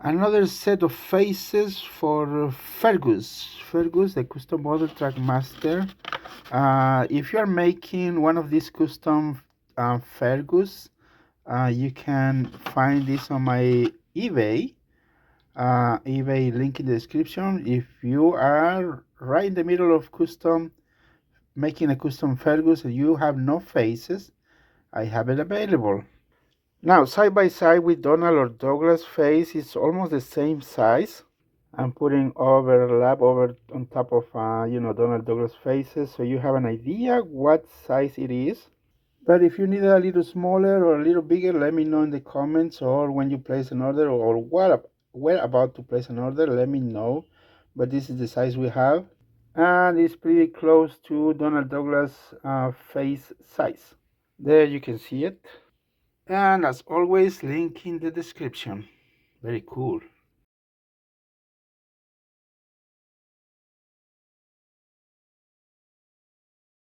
Another set of faces for Fergus. Fergus, the custom model Trackmaster. If you are making one of these custom Fergus, you can find this on my eBay. eBay link in the description. If you are right in the middle of making a custom Fergus and you have no faces, I have it available. Now, side by side with Donald or Douglas face, it's almost the same size. I'm putting overlap over on top of, Donald Douglas faces, so you have an idea what size it is. But if you need a little smaller or a little bigger, let me know in the comments, or when you place an order, or we're about to place an order, let me know. But this is the size we have, and it's pretty close to Donald Douglas face size. There you can see it. And as always, link in the description. Very cool.